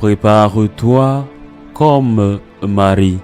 Prépare-toi comme Marie.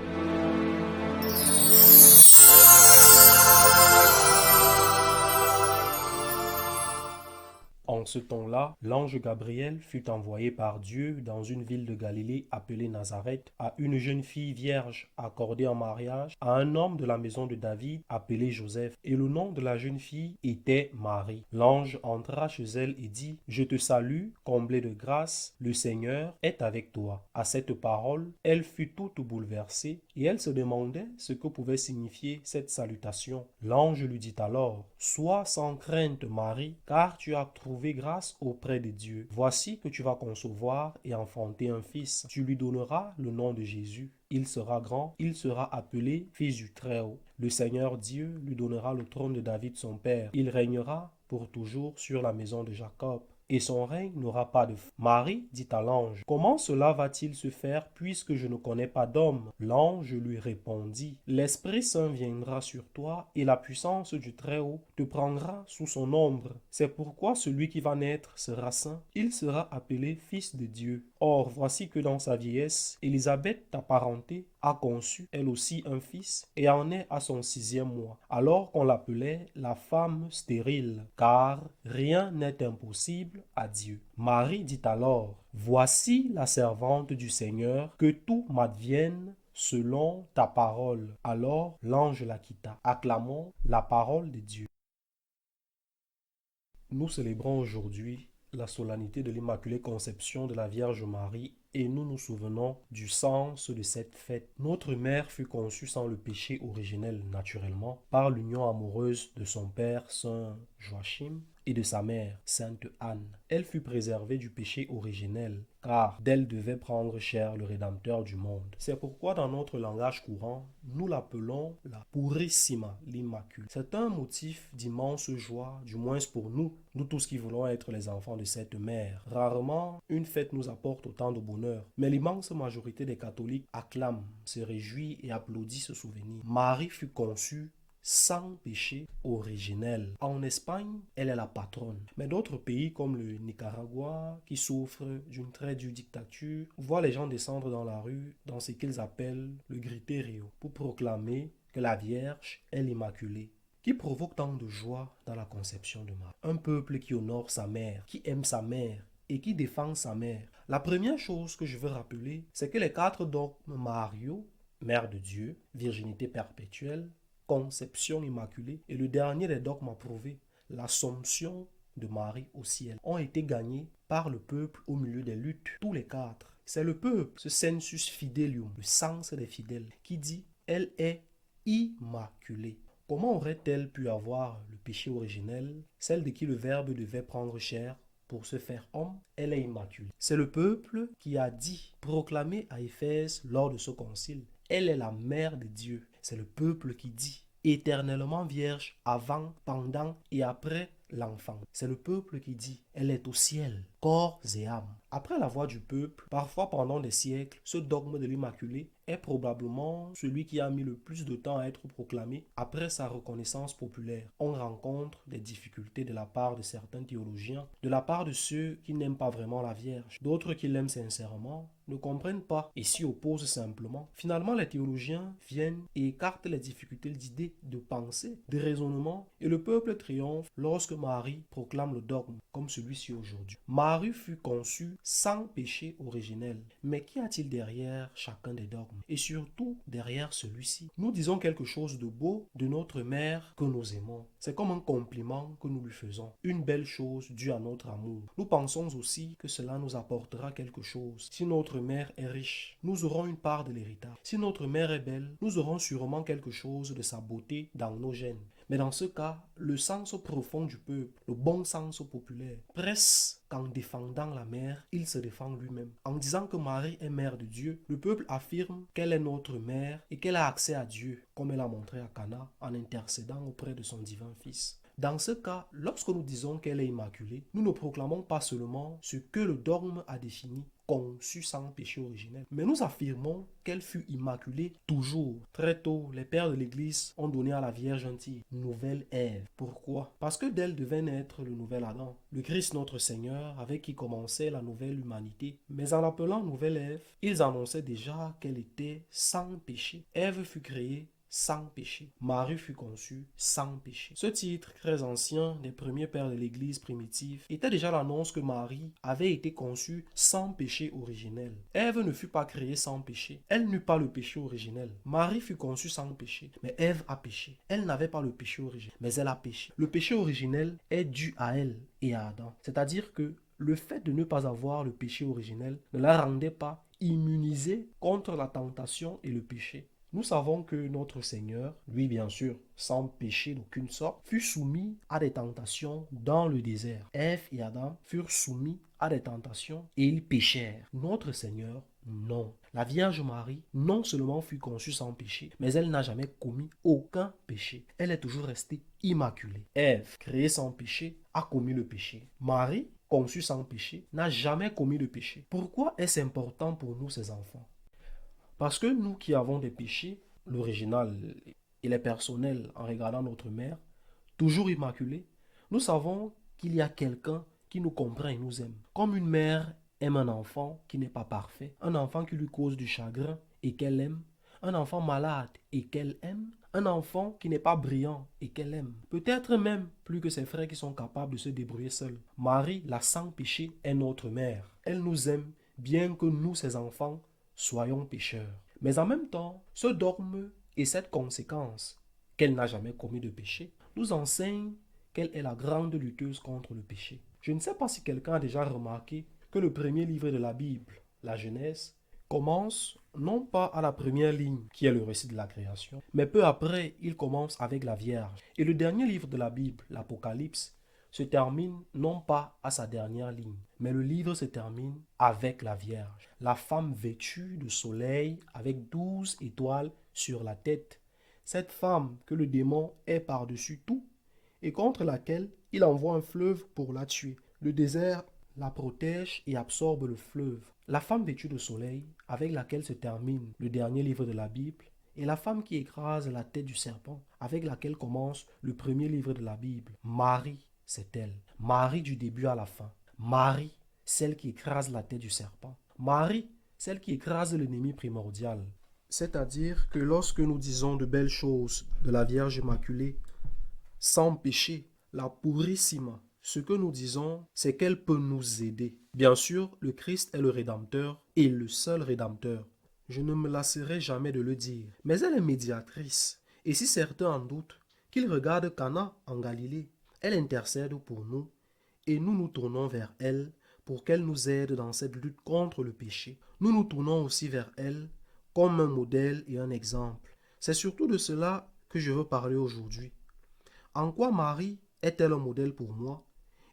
En ce temps-là, l'ange Gabriel fut envoyé par Dieu dans une ville de Galilée appelée Nazareth à une jeune fille vierge accordée en mariage à un homme de la maison de David appelé Joseph. Et le nom de la jeune fille était Marie. L'ange entra chez elle et dit: Je te salue, comblée de grâce, le Seigneur est avec toi. À cette parole, elle fut toute bouleversée et elle se demandait ce que pouvait signifier cette salutation. L'ange lui dit alors: Sois sans crainte, Marie, car tu as trouvé grâce auprès de Dieu. Voici que tu vas concevoir et enfanter un fils. Tu lui donneras le nom de Jésus. Il sera grand, il sera appelé Fils du Très-Haut. Le Seigneur Dieu lui donnera le trône de David son père. Il régnera pour toujours sur la maison de Jacob, et son règne n'aura pas de fin. Marie dit à l'ange: Comment cela va-t-il se faire puisque je ne connais pas d'homme? L'ange lui répondit: L'Esprit Saint viendra sur toi et la puissance du Très-Haut te prendra sous son ombre. C'est pourquoi celui qui va naître sera saint. Il sera appelé Fils de Dieu. Or, voici que dans sa vieillesse, Élisabeth, ta parenté, a conçu elle aussi un fils et en est à son 6e mois, alors qu'on l'appelait la femme stérile, car rien n'est impossible à Dieu. Marie dit alors: Voici la servante du Seigneur, que tout m'advienne selon ta parole. Alors l'ange la quitta. Acclamons la parole de Dieu. Nous célébrons aujourd'hui la solennité de l'Immaculée Conception de la Vierge Marie et nous nous souvenons du sens de cette fête. Notre mère fut conçue sans le péché originel, naturellement, par l'union amoureuse de son père, Saint Joachim, et de sa mère, Sainte Anne. Elle fut préservée du péché originel, car d'elle devait prendre chair le Rédempteur du monde. C'est pourquoi dans notre langage courant, nous l'appelons la Purissima, l'Immaculée. C'est un motif d'immense joie, du moins pour nous tous qui voulons être les enfants de cette mère. Rarement, une fête nous apporte autant de bonheur, mais l'immense majorité des catholiques acclament, se réjouit et applaudit ce souvenir. Marie fut conçue sans péché originel. En Espagne, elle est la patronne. Mais d'autres pays comme le Nicaragua, qui souffre d'une très dure dictature, voient les gens descendre dans la rue dans ce qu'ils appellent le griterio pour proclamer que la Vierge est l'Immaculée, qui provoque tant de joie dans la conception de Marie. Un peuple qui honore sa mère, qui aime sa mère et qui défend sa mère. La première chose que je veux rappeler, c'est que les 4 dogmes mariaux, Mère de Dieu, virginité perpétuelle, conception immaculée et le dernier des dogmes approuvés, l'Assomption de Marie au ciel, ont été gagnés par le peuple au milieu des luttes. Tous les 4. C'est le peuple, ce sensus fidelium, le sens des fidèles, qui dit: elle est immaculée. Comment aurait-elle pu avoir le péché originel, celle de qui le Verbe devait prendre chair pour se faire homme? Elle est immaculée. C'est le peuple qui a dit, proclamé à Éphèse lors de ce concile: elle est la mère de Dieu. C'est le peuple qui dit, éternellement vierge avant, pendant et après l'enfant. C'est le peuple qui dit, elle est au ciel, corps et âme. Après la voix du peuple, parfois pendant des siècles, ce dogme de l'Immaculée est probablement celui qui a mis le plus de temps à être proclamé après sa reconnaissance populaire. On rencontre des difficultés de la part de certains théologiens, de la part de ceux qui n'aiment pas vraiment la Vierge, d'autres qui l'aiment sincèrement, ne comprennent pas et s'y opposent simplement. Finalement, les théologiens viennent et écartent les difficultés d'idées, de pensée, de raisonnement, et le peuple triomphe lorsque Marie proclame le dogme, comme celui-ci aujourd'hui. Marie fut conçue sans péché originel. Mais qu'y a-t-il derrière chacun des dogmes? Et surtout, derrière celui-ci. Nous disons quelque chose de beau de notre mère que nous aimons. C'est comme un compliment que nous lui faisons. Une belle chose due à notre amour. Nous pensons aussi que cela nous apportera quelque chose. Si notre mère est riche, nous aurons une part de l'héritage. Si notre mère est belle, nous aurons sûrement quelque chose de sa beauté dans nos gènes. Mais dans ce cas, le sens profond du peuple, le bon sens populaire, presse qu'en défendant la mère, il se défend lui-même. En disant que Marie est mère de Dieu, le peuple affirme qu'elle est notre mère et qu'elle a accès à Dieu, comme elle a montré à Cana en intercédant auprès de son divin Fils. Dans ce cas, lorsque nous disons qu'elle est immaculée, nous ne proclamons pas seulement ce que le dogme a défini, conçue sans péché originel, mais nous affirmons qu'elle fut immaculée toujours. Très tôt, les pères de l'Église ont donné à la Vierge un titre, nouvelle Ève. Pourquoi? Parce que d'elle devait naître le nouvel Adam, le Christ notre Seigneur, avec qui commençait la nouvelle humanité. Mais en l'appelant nouvelle Ève, ils annonçaient déjà qu'elle était sans péché. Ève fut créée sans péché. Marie fut conçue sans péché. Ce titre, très ancien, des premiers pères de l'Église primitive, était déjà l'annonce que Marie avait été conçue sans péché originel. Ève ne fut pas créée sans péché. Elle n'eut pas le péché originel. Marie fut conçue sans péché, mais Ève a péché. Elle n'avait pas le péché originel, mais elle a péché. Le péché originel est dû à elle et à Adam. C'est-à-dire que le fait de ne pas avoir le péché originel ne la rendait pas immunisée contre la tentation et le péché. Nous savons que notre Seigneur, lui bien sûr, sans péché d'aucune sorte, fut soumis à des tentations dans le désert. Ève et Adam furent soumis à des tentations et ils péchèrent. Notre Seigneur, non. La Vierge Marie, non seulement fut conçue sans péché, mais elle n'a jamais commis aucun péché. Elle est toujours restée immaculée. Ève, créée sans péché, a commis le péché. Marie, conçue sans péché, n'a jamais commis le péché. Pourquoi est-ce important pour nous, ces enfants? Parce que nous qui avons des péchés, l'original et les personnels en regardant notre mère, toujours immaculée, nous savons qu'il y a quelqu'un qui nous comprend et nous aime. Comme une mère aime un enfant qui n'est pas parfait, un enfant qui lui cause du chagrin et qu'elle aime, un enfant malade et qu'elle aime, un enfant qui n'est pas brillant et qu'elle aime. Peut-être même plus que ses frères qui sont capables de se débrouiller seuls. Marie, la sans péché, est notre mère. Elle nous aime bien que nous, ses enfants, soyons pécheurs. Mais en même temps, ce dogme et cette conséquence qu'elle n'a jamais commis de péché nous enseigne qu'elle est la grande lutteuse contre le péché. Je ne sais pas si quelqu'un a déjà remarqué que le premier livre de la Bible, la Genèse, commence non pas à la première ligne, qui est le récit de la création, mais peu après, il commence avec la Vierge. Et le dernier livre de la Bible, l'Apocalypse, se termine non pas à sa dernière ligne, mais le livre se termine avec la Vierge, la femme vêtue de soleil avec 12 étoiles sur la tête. Cette femme que le démon est par-dessus tout et contre laquelle il envoie un fleuve pour la tuer. Le désert la protège et absorbe le fleuve. La femme vêtue de soleil, avec laquelle se termine le dernier livre de la Bible, et la femme qui écrase la tête du serpent, avec laquelle commence le premier livre de la Bible. Marie, c'est elle. Marie du début à la fin. Marie, celle qui écrase la tête du serpent. Marie, celle qui écrase l'ennemi primordial. C'est-à-dire que lorsque nous disons de belles choses de la Vierge Immaculée, sans péché, la purissima, ce que nous disons, c'est qu'elle peut nous aider. Bien sûr, le Christ est le Rédempteur et le seul Rédempteur. Je ne me lasserai jamais de le dire. Mais elle est médiatrice. Et si certains en doutent, qu'ils regardent Cana en Galilée. Elle intercède pour nous et nous nous tournons vers elle pour qu'elle nous aide dans cette lutte contre le péché. Nous nous tournons aussi vers elle comme un modèle et un exemple. C'est surtout de cela que je veux parler aujourd'hui. En quoi Marie est-elle un modèle pour moi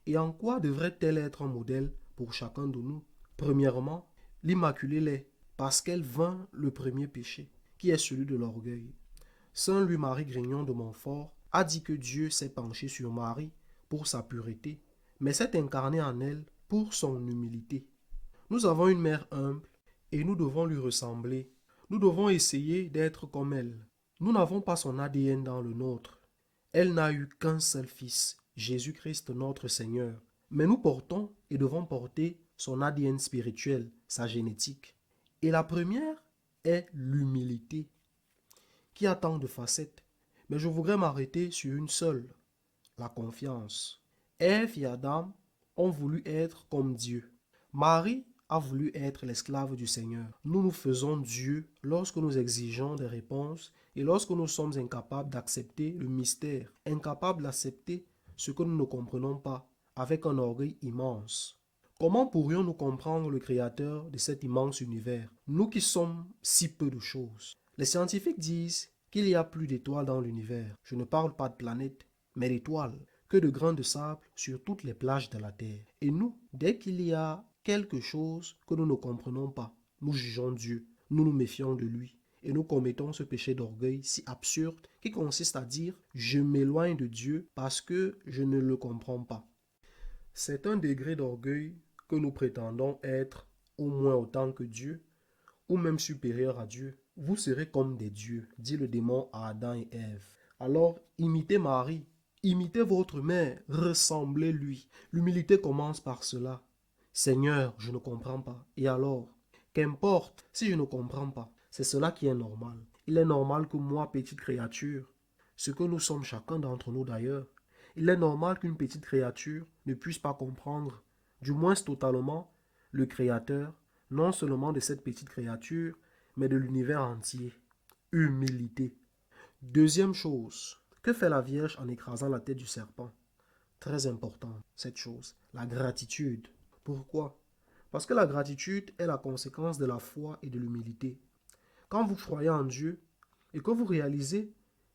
et en quoi devrait-elle être un modèle pour chacun de nous? Premièrement, l'Immaculée l'est parce qu'elle vainc le premier péché, qui est celui de l'orgueil. Saint Louis-Marie Grignon de Montfort a dit que Dieu s'est penché sur Marie pour sa pureté, mais s'est incarné en elle pour son humilité. Nous avons une mère humble et nous devons lui ressembler. Nous devons essayer d'être comme elle. Nous n'avons pas son ADN dans le nôtre. Elle n'a eu qu'un seul fils, Jésus-Christ notre Seigneur. Mais nous portons et devons porter son ADN spirituel, sa génétique. Et la première est l'humilité, qui a tant de facettes. Mais je voudrais m'arrêter sur une seule, la confiance. Ève et Adam ont voulu être comme Dieu. Marie a voulu être l'esclave du Seigneur. Nous nous faisons Dieu lorsque nous exigeons des réponses et lorsque nous sommes incapables d'accepter le mystère, incapables d'accepter ce que nous ne comprenons pas, avec un orgueil immense. Comment pourrions-nous comprendre le Créateur de cet immense univers, nous qui sommes si peu de choses? Les scientifiques disent qu'il y a plus d'étoiles dans l'univers. Je ne parle pas de planètes, mais d'étoiles, que de grains de sable sur toutes les plages de la Terre. Et nous, dès qu'il y a quelque chose que nous ne comprenons pas, nous jugeons Dieu, nous nous méfions de lui. et nous commettons ce péché d'orgueil si absurde qui consiste à dire « je m'éloigne de Dieu parce que je ne le comprends pas ». C'est un degré d'orgueil que nous prétendons être au moins autant que Dieu ou même supérieur à Dieu. Vous serez comme des dieux, dit le démon à Adam et Ève. Alors, imitez Marie, imitez votre mère, ressemblez-lui. L'humilité commence par cela. Seigneur, je ne comprends pas. Et alors, qu'importe si je ne comprends pas, c'est cela qui est normal. Il est normal que moi, petite créature, ce que nous sommes chacun d'entre nous d'ailleurs, il est normal qu'une petite créature ne puisse pas comprendre, du moins totalement, le Créateur, non seulement de cette petite créature, mais de l'univers entier. Humilité. Deuxième chose, que fait la Vierge en écrasant la tête du serpent? Très important, cette chose, la gratitude. Pourquoi? Parce que la gratitude est la conséquence de la foi et de l'humilité. Quand vous croyez en Dieu et que vous réalisez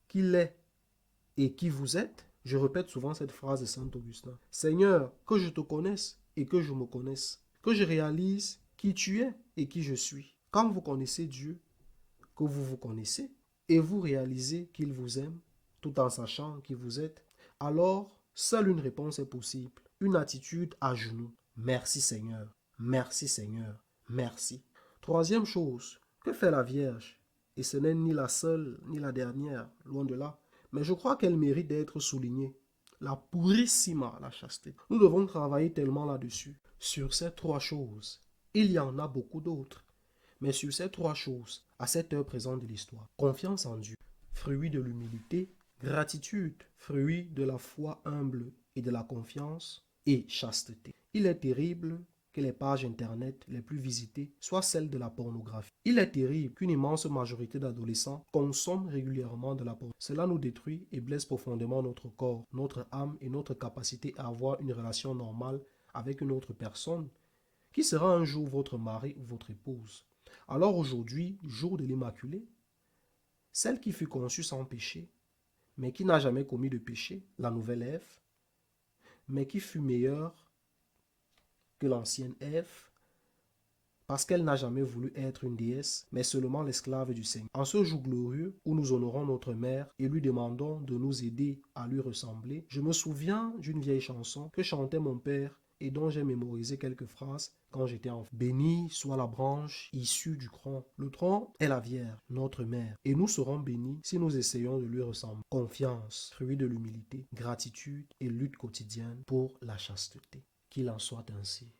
qu'il est et qui vous êtes, je répète souvent cette phrase de Saint Augustin. Seigneur, que je te connaisse et que je me connaisse, que je réalise qui tu es et qui je suis. Quand vous connaissez Dieu, que vous vous connaissez, et vous réalisez qu'il vous aime, tout en sachant qui vous êtes, alors seule une réponse est possible, une attitude à genoux. Merci Seigneur, merci Seigneur, merci. Troisième chose, que fait la Vierge? Et ce n'est ni la seule, ni la dernière, loin de là. Mais je crois qu'elle mérite d'être soulignée. La purissima, la chasteté. Nous devons travailler tellement là-dessus. Sur ces trois choses, il y en a beaucoup d'autres. Mais sur ces trois choses, à cette heure présente de l'histoire, confiance en Dieu, fruit de l'humilité, gratitude, fruit de la foi humble et de la confiance, et chasteté. Il est terrible que les pages internet les plus visitées soient celles de la pornographie. Il est terrible qu'une immense majorité d'adolescents consomment régulièrement de la pornographie. Cela nous détruit et blesse profondément notre corps, notre âme et notre capacité à avoir une relation normale avec une autre personne qui sera un jour votre mari ou votre épouse. Alors aujourd'hui, jour de l'Immaculée, celle qui fut conçue sans péché, mais qui n'a jamais commis de péché, la nouvelle Ève, mais qui fut meilleure que l'ancienne Ève, parce qu'elle n'a jamais voulu être une déesse, mais seulement l'esclave du Seigneur. En ce jour glorieux où nous honorons notre mère et lui demandons de nous aider à lui ressembler, je me souviens d'une vieille chanson que chantait mon père et dont j'ai mémorisé quelques phrases quand j'étais enfant. Béni soit la branche issue du tronc. Le tronc est la Vierge, notre mère, et nous serons bénis si nous essayons de lui ressembler. Confiance, fruit de l'humilité, gratitude et lutte quotidienne pour la chasteté. Qu'il en soit ainsi.